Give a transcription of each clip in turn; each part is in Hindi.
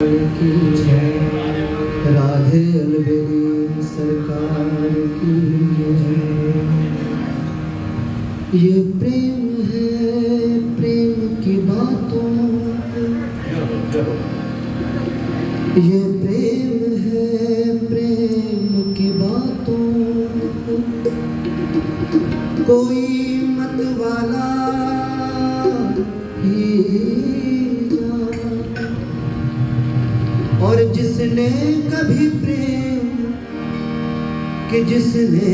की जय, राधे अलबेली सरकार की जय। ये प्रेम है, प्रेम की बातों, ये प्रेम है, प्रेम की बातों, कोई मत वाला ही और जिसने कभी प्रेम कि जिसने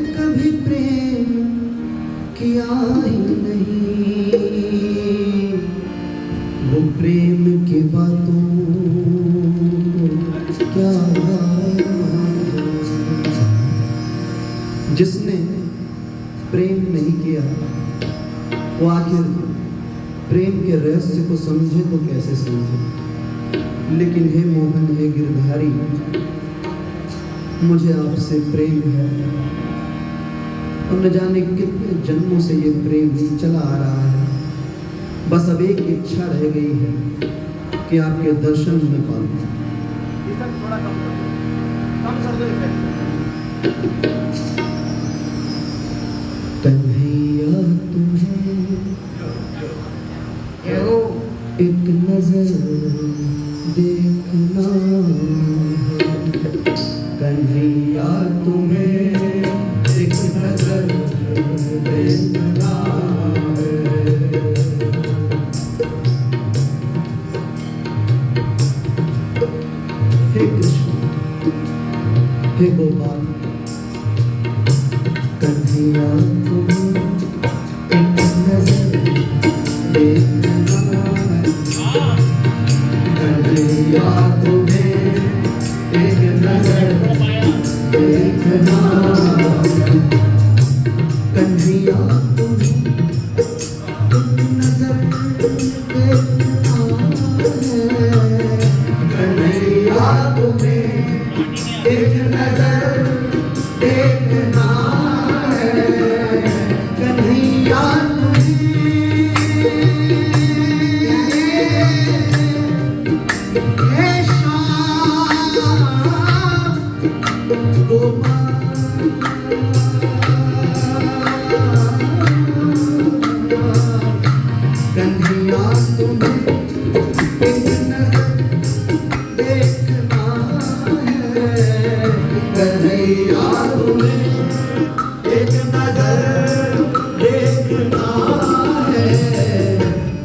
कभी प्रेम किया ही नहीं, वो प्रेम की बातों क्या। जिसने प्रेम नहीं किया वो आखिर प्रेम के रहस्य को समझे तो कैसे समझे। लेकिन हे मोहन, हे गिरधारी, मुझे आपसे प्रेम है और न जाने कितने जन्मों से ये प्रेम ही चला आ रहा है। बस अब एक इच्छा रह गई है कि आपके दर्शन में पाऊं। कन्हैया तुम्हें एक नजर देखना है, कन्हैया तुम्हें एक नजर देखना है। हे कृष्ण, हे गोपाल, कन्हैया तुम्हें एक नजर देखना है, कन्हैया तुम्हें एक नजर देखना, कन्हैया तुम्हें एक नजर देखना है, कन्हैया तुम्हें एक नजर देखना है, कन्हैया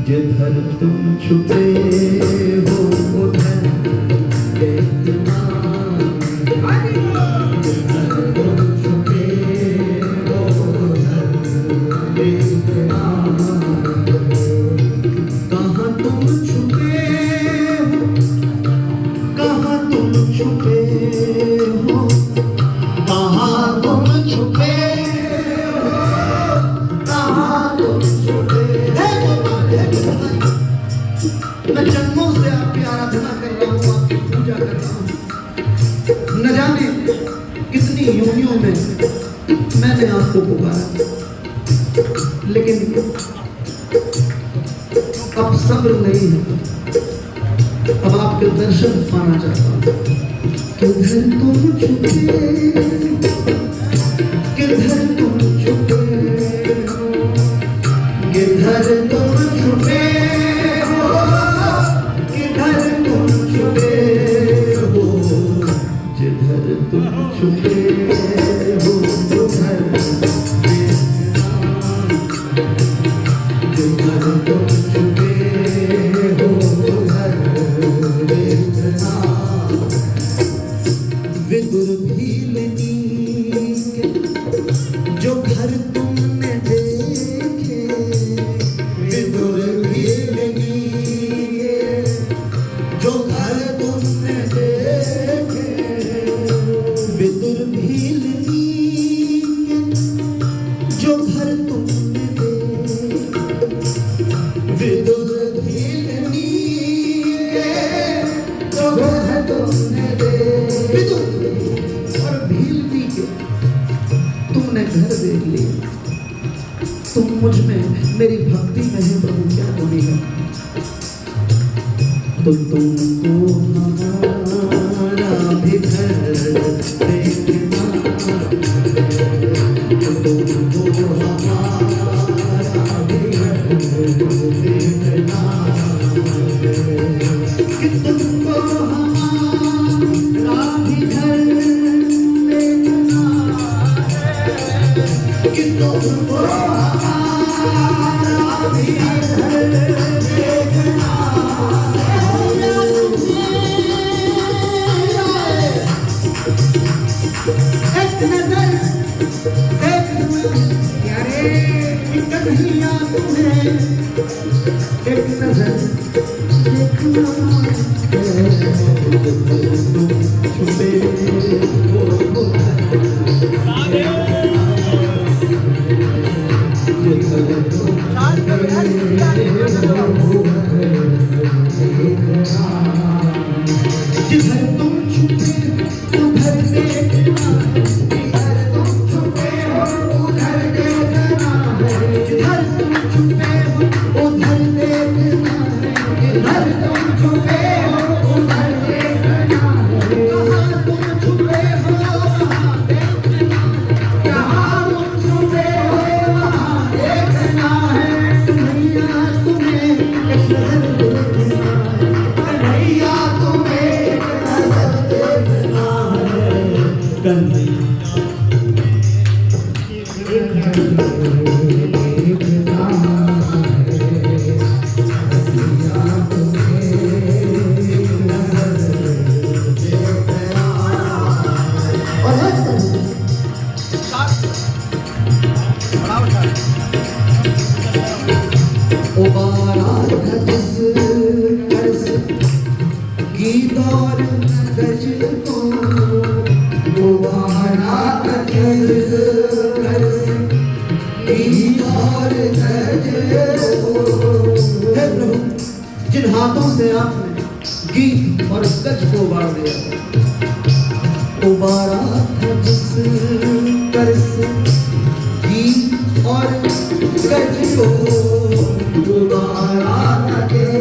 जिधर तुम छुपे हो उधर देखना, जिधर तुम छुपे हो उधर देखना, कहाँ तुम छुपे हो, कहाँ तुम छुपे हो, कहाँ तुम छुपे हो, कहाँ तुम छुपे। मैं जन्मों से आपकी आराधना कर रहा हूँ, आपकी पूजा कर रहा हूँ। न जाने कितनी योनियों में मैंने आपको पुकारा, लेकिन अब सब्र नहीं है। अब आपके दर्शन पाना चाहता हूँ। किधर तुम छुपे, किधर तुम छुपे हो, किधर तुम छुपे हो, किधर तुम छुपे हो, जिधर तुम छुपे हो उधर देखना, जिधर तुम छुपे हो उधर देखना। विदुर भीलनी के जो घर तुमने देखे, विदुर भीलनी के जो घर तुमने देखे, विदुर भीलनी के जो घर तुमने देखे, विदुर भीलनी के जो घर तुमने देखे। विदुर और भीलनी के तुमने घर देख लिया, तुम मुझ में मेरी भक्ति में है प्रभु, क्या कमी है। तो तुमको छुपे जिधर तुम छुपे उधर देखना, जिधर तुम छुपे हो उधर देखना है, जिधर तुम छुपे हो उधर देखना है, जिधर तुम छुपे हो उधर देखना है, कहाँ तुम छुपे हो वहाँ देखना, कहाँ तुम छुपे हो वहाँ देखना है, कन्हैया तुम्हें एक नजर देखना है, कन्हैया तुम्हें एक नजर देखना है, कन्हैया उबारा था जिस कर्ज गीत और गज को, उबारा था जिस कर्ज गीत और गज को। हे प्रभु, जिन हाथों से आपने गीत और गज को उबार दिया, उबारा था जिस कर्ज गीत और गज को, उबारा था जिस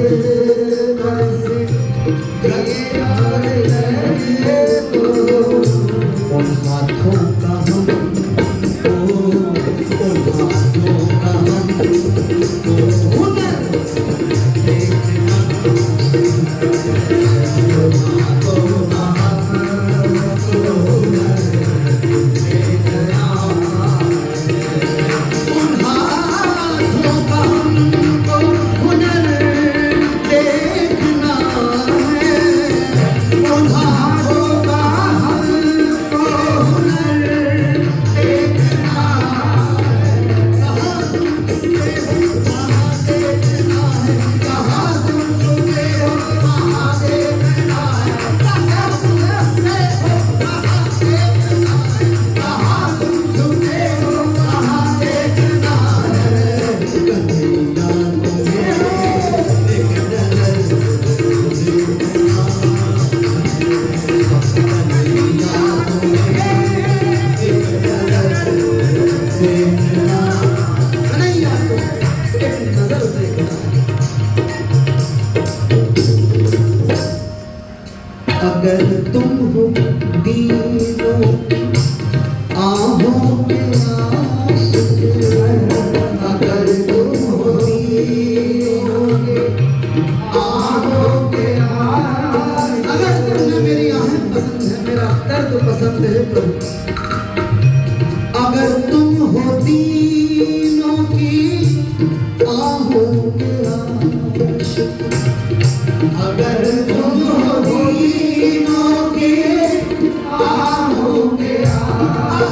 कर्ज गीत और गज को। उन हाथों का हम उन हाथों का हम हुनर देखना, उन हाथों का हम हुनर देखना, उन हाथों का हमको हुनर देखना है, उन हाथों का हमको हुनर देखना है, कहाँ तुम छुपे हो वहाँ देखना है, कहाँ तुम छुपे हो वहाँ देखना है, कहाँ तुम छुपे हो वहाँ देखना है, कहाँ तुम छुपे हो वहाँ देखना है, कन्हैया तुम्हें एक नजर देखना, कन्हैया तुम्हें एक नजर देखना, कन्हैया तुम्हें एक नजर देखना। अगर तुम हो दीनों की आहों के आशिक, अगर तुम हो दीनों के आहों के आशिक, अगर तुम्हें मेरी आहें पसंद है, मेरा दर्द पसंद है प्रभु, अगर तुम हो दीनों की आहों के आशिक, अगर तुम हो दीनों के आहों के आशिक,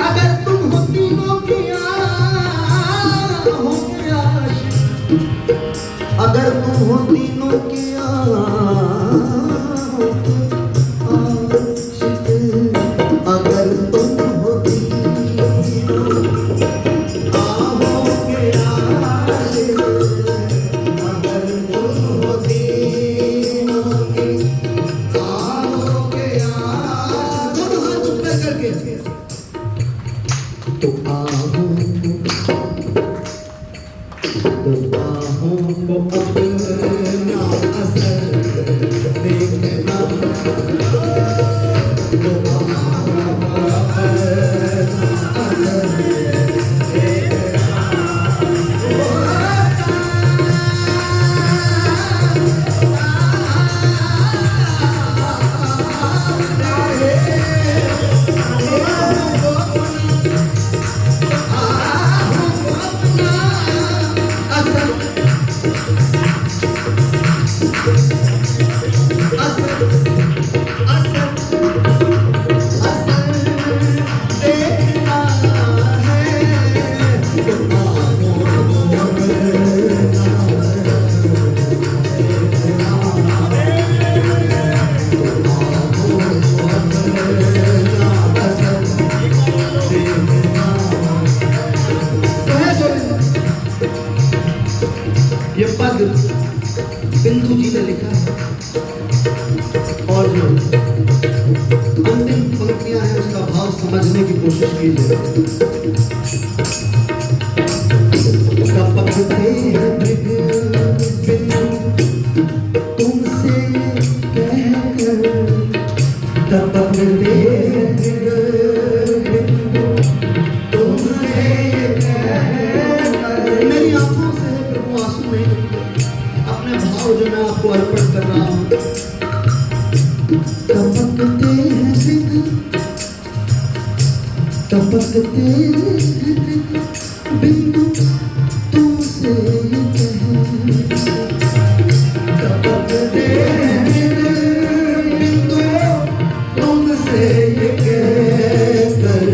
अगर तुम हो दीनों के आहों के आशिक, अगर तुम हो दीनों के आहों के आशिक, अगर तुम हो दीनों आहों के आशिक, अगर तुम हो दीनों के आहों के आशिक, दोनों हाथ ऊपर करके तो आहों को अपना असर देखना, तो आहों को अपना असर देखना, नीचे लिखा है और जो अंतिम पंक्तियां हैं उसका भाव समझने की कोशिश कीजिए। टपकते हैं मृग बिंदु तुमसे कहकर, टपकते हैं मृग बिंदु तुमसे कहकर। मेरी आंखों से प्रभु आंसू नहीं रुकते, अपने भाव जो मैं आपको अर्पण कर रहा हूं। टपकते हैं मृग, टपकते हैं बिंदु तुमसे कहकर, टपकते हैं बिंदु तुमसे कहकर,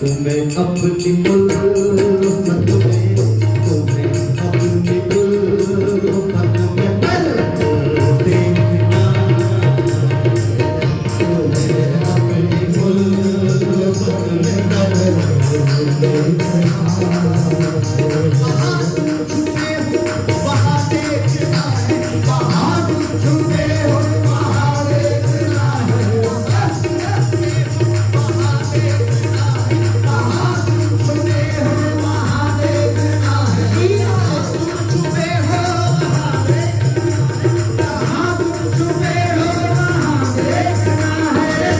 तुम्हें अपनी उल्फत में, तुम्हें अपनी उल्फत में पर देखना, तुम्हें अपनी उल्फत में पर देखना। वहाँ तुम छुपे हो वहाँ देखना है, वहाँ तुम छुपे हो वहाँ देखना है, वहाँ तुम छुपे हो वहाँ देखना है, वहाँ तुम छुपे हो वहाँ देखना है, वहाँ तुम छुपे हो वहाँ देखना है।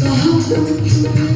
कहाँ तुम छुपे